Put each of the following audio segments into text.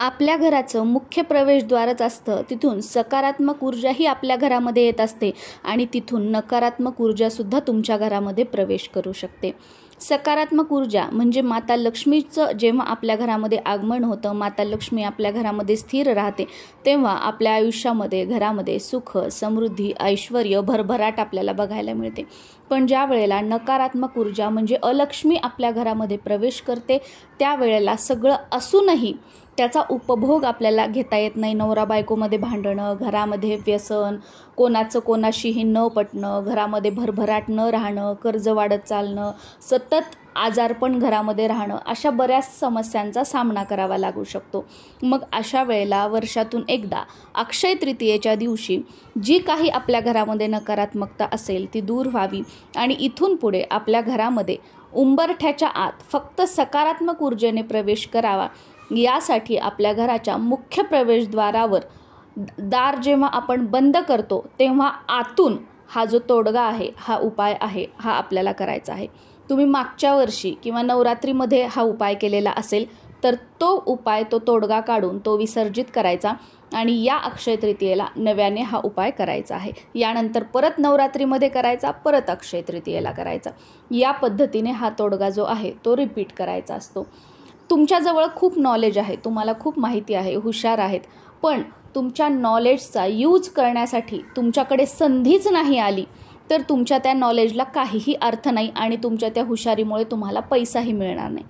आपल्या घराचं मुख्य प्रवेशद्वारच असतं, तिथून सकारात्मक ऊर्जाही आपल्या घरामध्ये येत असते आणि तिथून नकारात्मक ऊर्जासुद्धा तुमच्या घरामध्ये प्रवेश करू शकते. सकारात्मक ऊर्जा म्हणजे माता लक्ष्मीचं जेव्हा आपल्या घरामध्ये आगमन होतं, माता लक्ष्मी आपल्या घरामध्ये स्थिर राहते, तेव्हा आपल्या आयुष्यामध्ये घरामध्ये सुख, समृद्धी, ऐश्वर्य, भरभराट आपल्याला बघायला मिळते. पण ज्या वेळेला नकारात्मक ऊर्जा म्हणजे अलक्ष्मी आपल्या घरामध्ये प्रवेश करते, त्यावेळेला सगळं असूनही त्याचा उपभोग आपल्याला घेता येत नाही. नवरा बायकोमध्ये भांडणं, घरामध्ये व्यसन, कोणाचं कोणाशीही न पटणं, घरामध्ये भरभराट न राहणं, कर्ज वाढत चालणं, सतत आजारपण घरामध्ये राहणं, अशा बऱ्याच समस्यांचा सामना करावा लागू शकतो. मग अशा वेळेला वर्षातून एकदा अक्षय तृतीयेच्या दिवशी जी काही आपल्या घरामध्ये नकारात्मकता असेल ती दूर व्हावी आणि इथून पुढे आपल्या घरामध्ये उंबरठ्याच्या आत फक्त सकारात्मक ऊर्जेने प्रवेश करावा, यासाठी आपल्या घराच्या मुख्य प्रवेशद्वारावर दार जेव्हा आपण बंद करतो तेव्हा आतून हा जो तोडगा आहे, हा उपाय आहे, हा आपल्याला करायचा आहे. तुम्ही मागच्या वर्षी किंवा नवरात्रीमध्ये हा उपाय केलेला असेल तर तो उपाय, तो तोडगा काढून तो विसर्जित करायचा आणि या अक्षय तृतीयेला नव्याने हा उपाय करायचा आहे. यानंतर परत नवरात्रीमध्ये करायचा, परत अक्षय तृतीयेला करायचा. या पद्धतीने हा तोडगा जो आहे तो रिपीट करायचा असतो. तुमच्याजवळ खूप नॉलेज आहे, तुम्हाला खूप माहिती आहे, हुशार आहेत, पण तुमच्या नॉलेजचा यूज करण्यासाठी तुमच्याकडे संधीच नाही आली तर तुमच्या त्या नॉलेजला काहीही अर्थ नाही आणि तुमच्या त्या हुशारीमुळे तुम्हाला पैसाही मिळणार नाही.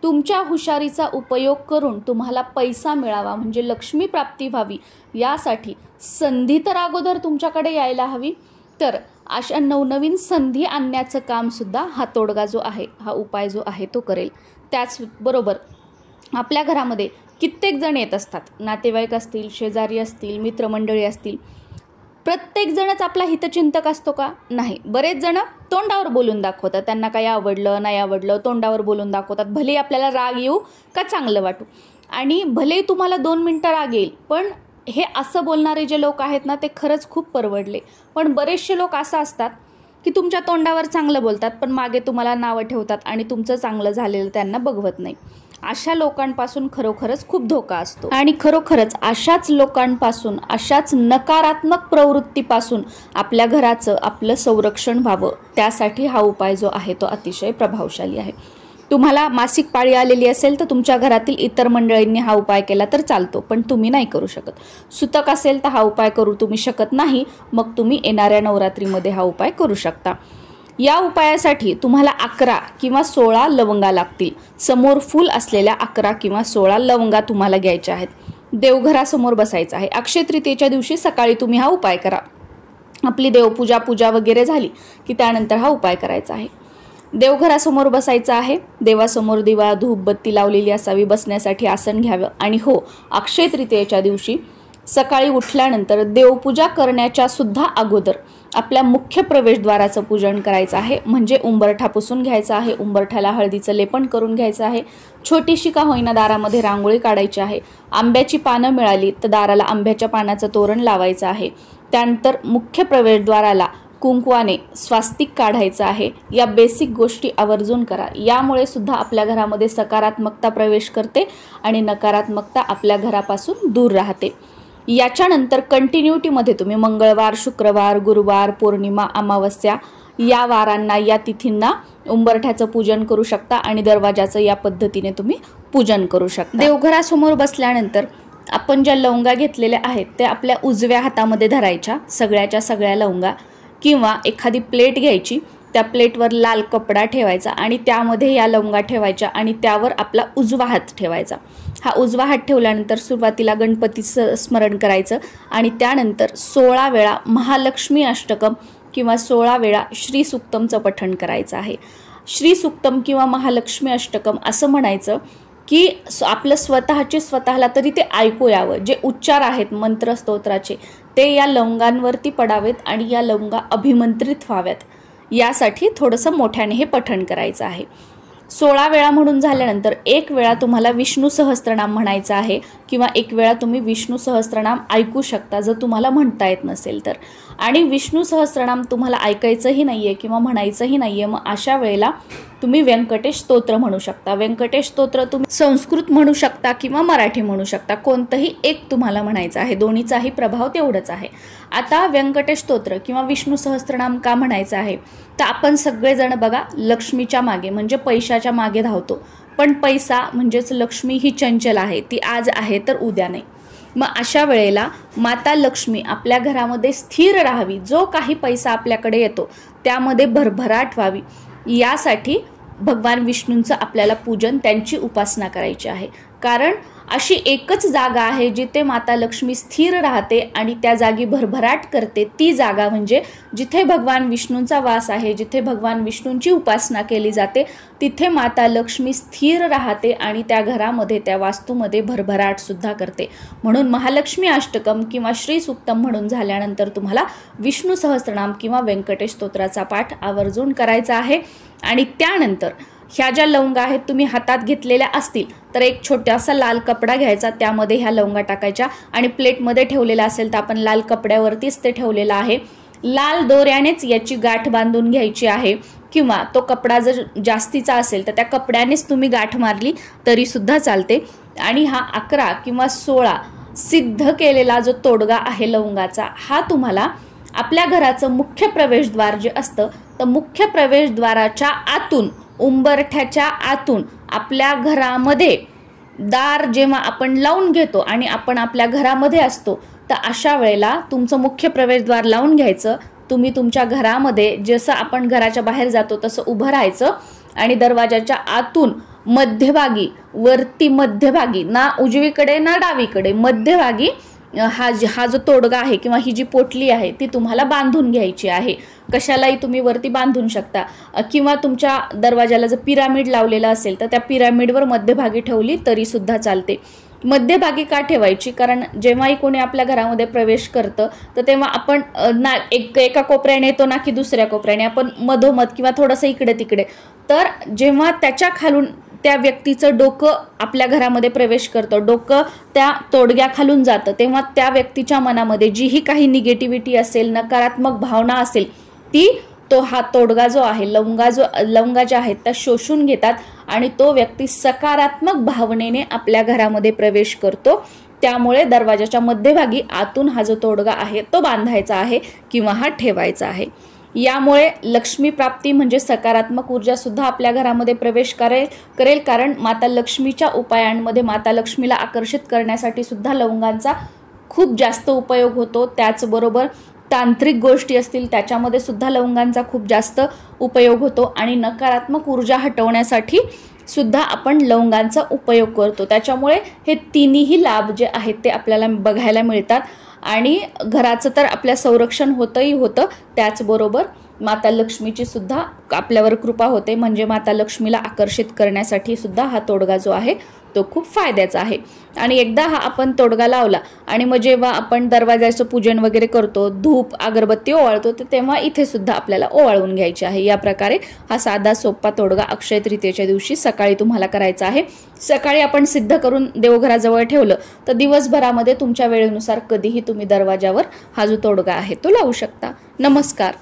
तुमच्या हुशारीचा उपयोग करून तुम्हाला पैसा मिळावा म्हणजे लक्ष्मी प्राप्ती व्हावी, यासाठी संधी तर अगोदर तुमच्याकडे यायला हवी. तर अशा नवनवीन संधी आणण्याचं कामसुद्धा हा तोडगा जो आहे, हा उपाय जो आहे तो करेल. त्याचबरोबर आपल्या घरामध्ये कित्येक जण येत असतात, नातेवाईक असतील, शेजारी असतील, मित्रमंडळी असतील. प्रत्येकजणच आपला हितचिंतक असतो का? नाही. बरेच जण तोंडावर बोलून दाखवतात, त्यांना काही आवडलं नाही आवडलं तोंडावर बोलून दाखवतात, भलेही आपल्याला राग येऊ का चांगलं वाटू, आणि भलेही तुम्हाला 2 मिनटं राग येईल, पण हे असं बोलणारे जे लोक आहेत ना, ते खरंच खूप परवडले. पण बरेचसे लोक असं असतात की तुमच्या तोंडावर चांगलं बोलतात पण मागे तुम्हाला नावं ठेवतात आणि तुमचं चांगलं झालेलं त्यांना बघवत नाही. अशा लोकांपासून खरोखरच खूप धोका असतो आणि खरोखरच अशाच लोकांपासून, अशाच नकारात्मक प्रवृत्तीपासून आपल्या घराचं, आपलं संरक्षण व्हावं, त्यासाठी हा उपाय जो आहे तो अतिशय प्रभावशाली आहे. तुम्हाला मासिक पाळी आलेली असेल तर तुमच्या घरातील इतर मंडळींनी हा उपाय केला तर चालतो, पण तुम्ही नाही करू शकत. सुतक असेल तर हा उपाय करू तुम्ही शकत नाही, मग तुम्ही येणाऱ्या नवरात्रीमध्ये हा उपाय करू शकता. या उपायासाठी तुम्हाला 11 किंवा 16 लवंगा लागतील. समोर फूल असलेल्या 11 किंवा 16 लवंगा तुम्हाला घ्यायच्या आहेत. देवघरासमोर बसायचं आहे. अक्षय तृतीयेच्या दिवशी सकाळी तुम्ही हा उपाय करा. आपली देवपूजा वगैरे झाली की त्यानंतर हा उपाय करायचा आहे. देवघरासमोर बसायचं आहे. देवासमोर दिवा, धूप, बत्ती लावलेली असावी. बसण्यासाठी आसन घ्यावं आणि हो, अक्षय तृतीयेच्या दिवशी सकाळी उठल्यानंतर देवपूजा करण्याच्या सुद्धा अगोदर आपल्या मुख्य प्रवेशद्वाराचं पूजन करायचं आहे. म्हणजे उंबरठा पुसून घ्यायचा आहे, उंबरठ्याला हळदीचं लेपन करून घ्यायचं आहे. छोटीशी का होईना दारामध्ये रांगोळी काढायची आहे. आंब्याची पानं मिळाली तर दाराला आंब्याच्या पानाचं तोरण लावायचं आहे. त्यानंतर मुख्य प्रवेशद्वाराला कुंकवाने स्वास्तिक काढायचं आहे. या बेसिक गोष्टी आवर्जून करा. यामुळे सुद्धा आपल्या घरामध्ये सकारात्मकता प्रवेश करते आणि नकारात्मकता आपल्या घरापासून दूर राहते. याच्यानंतर कंटिन्युटीमध्ये तुम्ही मंगळवार, शुक्रवार, गुरुवार, पौर्णिमा, अमावस्या या वारांना, या तिथींना उंबरठ्याचं पूजन करू शकता आणि दरवाजाचं या पद्धतीने तुम्ही पूजन करू शकता. देवघरासमोर बसल्यानंतर आपण ज्या लवंगा घेतलेल्या आहेत त्या आपल्या उजव्या हातामध्ये धरायच्या, सगळ्याच्या सगळ्या लवंगा, किंवा एखादी प्लेट घ्यायची, त्या प्लेटवर लाल कपडा ठेवायचा आणि त्यामध्ये या लवंगा ठेवायच्या आणि त्यावर आपला उजवा हात ठेवायचा. हा उजवा हात ठेवल्यानंतर सुरुवातीला गणपतीचं स्मरण करायचं आणि त्यानंतर 16 वेळा महालक्ष्मी अष्टकम किंवा 16 वेळा श्री सुक्तमचं पठण करायचं आहे. श्री सुक्तम किंवा महालक्ष्मी अष्टकम असं म्हणायचं की आपलं स्वतःला तरी ते ऐकू यावं. जे उच्चार आहेत मंत्र स्तोत्राचे ते या लवंगांवरती पडावेत आणि या लवंगा अभिमंत्रित व्हाव्यात, यासाठी थोडंसं मोठ्याने हे पठण करायचं आहे. 16 वेळा म्हणून झाल्यानंतर 1 वेळा तुम्हाला विष्णू सहस्त्रनाम म्हणायचं आहे किंवा एक वेळा तुम्ही विष्णू सहस्त्रनाम ऐकू शकता जर तुम्हाला म्हणता येत नसेल तर. आणि विष्णू सहस्त्रनाम तुम्हाला ऐकायचंही नाही आहे किंवा म्हणायचंही नाही आहे, मग अशा वेळेला तुम्ही व्यंकटेश स्तोत्र म्हणू शकता. व्यंकटेश स्तोत्र तुम्ही संस्कृत म्हणू शकता किंवा मराठी म्हणू शकता, कोणतंही एक तुम्हाला म्हणायचं आहे, दोन्हीचाही प्रभाव तेवढंच आहे. आता व्यंकटेश स्तोत्र किंवा विष्णू सहस्त्रनाम का म्हणायचं आहे, तर आपण सगळेजण बघा लक्ष्मीच्या मागे म्हणजे पैशाच्या मागे धावतो, पण पैसा म्हणजेच लक्ष्मी ही चंचल आहे, ती आज आहे तर उद्या नाही. मग अशा वेळेला माता लक्ष्मी आपल्या घरामध्ये स्थिर राहावी, जो काही पैसा आपल्याकडे येतो त्यामध्ये भरभराट व्हावी, यासाठी भगवान विष्णूंचं आपल्याला पूजन, त्यांची उपासना करायची आहे. कारण अशी एकच जागा आहे जिथे माता लक्ष्मी स्थिर राहते आणि त्या जागी भरभराट करते. ती जागा म्हणजे जिथे भगवान विष्णूंचा वास आहे, जिथे भगवान विष्णूंची उपासना केली जाते, तिथे माता लक्ष्मी स्थिर राहते आणि त्या घरामध्ये, त्या वास्तूमध्ये भरभराट सुद्धा करते. म्हणून महालक्ष्मी अष्टकम किंवा श्री सुक्तम म्हणून झाल्यानंतर तुम्हाला विष्णू सहस्त्रनाम किंवा व्यंकटेश स्तोत्राचा पाठ आवर्जून करायचा आहे. आणि त्यानंतर ह्या ज्या लवंगा आहेत तुम्ही हातात घेतलेल्या असतील तर एक छोटासा लाल कपडा घ्यायचा, त्यामध्ये ह्या लवंगा टाकायच्या आणि प्लेटमध्ये ठेवलेला असेल तर आपण लाल कपड्यावरतीच ते ठेवलेलं आहे. लाल दोऱ्यानेच याची गाठ बांधून घ्यायची आहे, किंवा तो कपडा जर जास्तीचा असेल तर त्या कपड्यानेच तुम्ही गाठ मारली तरी सुद्धा चालते. आणि हा 11 किंवा 16 सिद्ध केलेला जो तोडगा आहे लवंगाचा, हा तुम्हाला आपल्या घराचं मुख्य प्रवेशद्वार जे असतं तर मुख्य प्रवेशद्वाराच्या आतून, उंबरठ्याच्या आतून आपल्या घरामध्ये दार जेव्हा आपण लावून घेतो आणि आपण आपल्या घरामध्ये असतो तर अशा वेळेला तुमचं मुख्य प्रवेशद्वार लावून घ्यायचं. तुम्ही तुमच्या घरामध्ये जसं आपण घराच्या बाहेर जातो तसं उभं राहायचं आणि दरवाजाच्या आतून मध्यभागी, वरती मध्यभागी, ना उजवीकडे ना डावीकडे, मध्यभागी हा जो तोडगा आहे किंवा ही जी पोटली आहे ती तुम्हाला बांधून घ्यायची आहे. कशालाही तुम्ही वरती बांधून शकता, किंवा तुमच्या दरवाजाला जर पिरामिड लावलेला असेल तर त्या पिरामिडवर मध्यभागी ठेवली तरी सुद्धा चालते. मध्यभागी का ठेवायची, कारण जेव्हाही कोणी आपल्या घरामध्ये प्रवेश करतं तर तेव्हा आपण ना एका कोपऱ्याने येतो ना की दुसऱ्या कोपऱ्याने, आपण मधोमध किंवा थोडंसं इकडे तिकडे. तर जेव्हा त्याच्या खालून त्या व्यक्तीचं डोकं आपल्या घरामध्ये प्रवेश करतं, डोकं त्या तोडग्याखालून जातं, तेव्हा त्या व्यक्तीच्या मनामध्ये जीही काही निगेटिव्हिटी असेल, नकारात्मक भावना असेल, ती हा तोडगा जो आहे, लवंगा ज्या आहेत त्या शोषून घेतात आणि तो व्यक्ती सकारात्मक भावनेने आपल्या घरामध्ये प्रवेश करतो. त्यामुळे दरवाजाच्या मध्यभागी आतून हा जो तोडगा आहे तो बांधायचा आहे किंवा हा ठेवायचा आहे. यामुळे लक्ष्मी प्राप्ती म्हणजे सकारात्मक ऊर्जा सुद्धा आपल्या घरामध्ये प्रवेश करेल. कारण माता लक्ष्मीच्या उपायांमध्ये माता लक्ष्मीला आकर्षित करण्यासाठी सुद्धा लवंगांचा खूप जास्त उपयोग होतो. त्याचबरोबर तांत्रिक गोष्टी असतील त्याच्यामध्ये सुद्धा लवंगांचा खूप जास्त उपयोग होतो आणि नकारात्मक ऊर्जा हटवण्यासाठी सुद्धा आपण लवंगांचा उपयोग करतो. त्याच्यामुळे हे तिन्ही लाभ जे आहेत ते आपल्याला बघायला मिळतात आणि घराचं तर आपल्या संरक्षण होतं, त्याचबरोबर माता लक्ष्मीची सुद्धा आपल्यावर कृपा होते. म्हणजे माता लक्ष्मीला आकर्षित करण्यासाठी सुद्धा हा तोडगा जो आहे तो खूप फायद्याचा आहे. आणि एकदा हा आपण तोडगा लावला आणि मग जेव्हा आपण दरवाजाचं पूजन वगैरे करतो, धूप अगरबत्ती ओवाळतो, तर तेव्हा इथे सुद्धा आपल्याला ओवाळून घ्यायची आहे. या प्रकारे हा साधा सोपा तोडगा अक्षय तृतीयेच्या दिवशी सकाळी तुम्हाला करायचा आहे. सकाळी आपण सिद्ध करून देवघराजवळ ठेवलं तर दिवसभरामध्ये तुमच्या वेळेनुसार कधीही तुम्ही दरवाजावर हा जो तोडगा आहे तो लावू शकता. नमस्कार.